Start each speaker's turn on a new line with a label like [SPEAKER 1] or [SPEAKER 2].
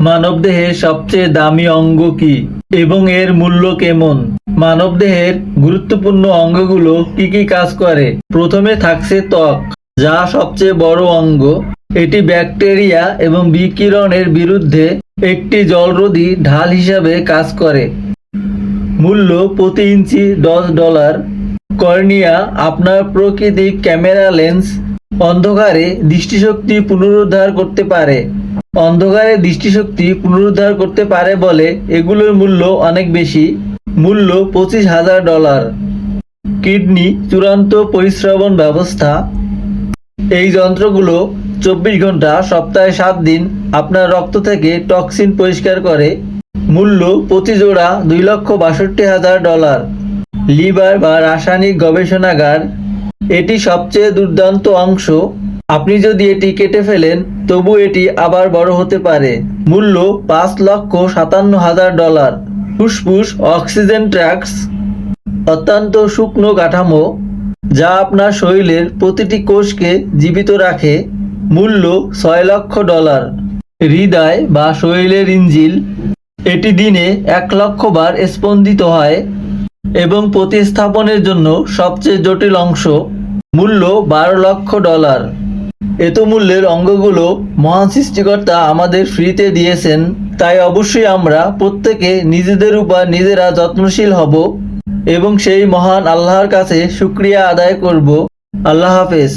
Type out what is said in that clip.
[SPEAKER 1] মানবদেহের সবচেয়ে দামি অঙ্গ কি এবং এর মূল্য কেমন? মানবদেহের গুরুত্বপূর্ণ অঙ্গগুলো কি কি কাজ করে? প্রথমে থাকছে ত্বক, যা সবচেয়ে বড় অঙ্গ। এটি ব্যাকটেরিয়া এবং বিকিরণের বিরুদ্ধে একটি জলরোধী ঢাল হিসাবে কাজ করে। মূল্য প্রতি ইঞ্চি $10। কর্নিয়া, আপনার প্রাকৃতিক ক্যামেরা লেন্স, অন্ধকারে দৃষ্টিশক্তি পুনরুদ্ধার করতে পারে। অন্ধকারে দৃষ্টিশক্তি পুনরুদ্ধার করতে পারে বলে এগুলোর মূল্য অনেক বেশি। মূল্য $25,000। কিডনি, চূড়ান্ত পরিস্রবণ ব্যবস্থা। এই যন্ত্রগুলো 24 ঘন্টা সপ্তাহে 7 দিন আপনার রক্ত থেকে টক্সিন পরিষ্কার করে। মূল্য প্রতি জোড়া $2,62,000। লিভার বা রাসায়নিক গবেষণাগার, এটি সবচেয়ে দুর্দান্ত অংশ। আপনি যদি এটি কেটে ফেলেন তবু এটি আবার বড় হতে পারে। মূল্য $5,57,000। ফুসফুস অক্সিজেন ট্র্যাক্টস, অত্যন্ত শুকনো কাঠামো যা আপনার শরীরের প্রতিটি কোষকে জীবিত রাখে। মূল্য $6,00,000। হৃদয় বা শরীরের ইঞ্জিন, এটি দিনে 1,00,000 বার স্পন্দিত হয় এবং প্রতিস্থাপনের জন্য সবচেয়ে জটিল অংশ। মূল্য $12,00,000। এত মূল্যের অঙ্গগুলো মহান সৃষ্টিকর্তা আমাদের ফ্রিতে দিয়েছেন, তাই অবশ্যই আমরা প্রত্যেকে নিজেদের উপর নিজেরা যত্নশীল হব এবং সেই মহান আল্লাহর কাছে শুকরিয়া আদায় করব। আল্লাহ হাফেজ।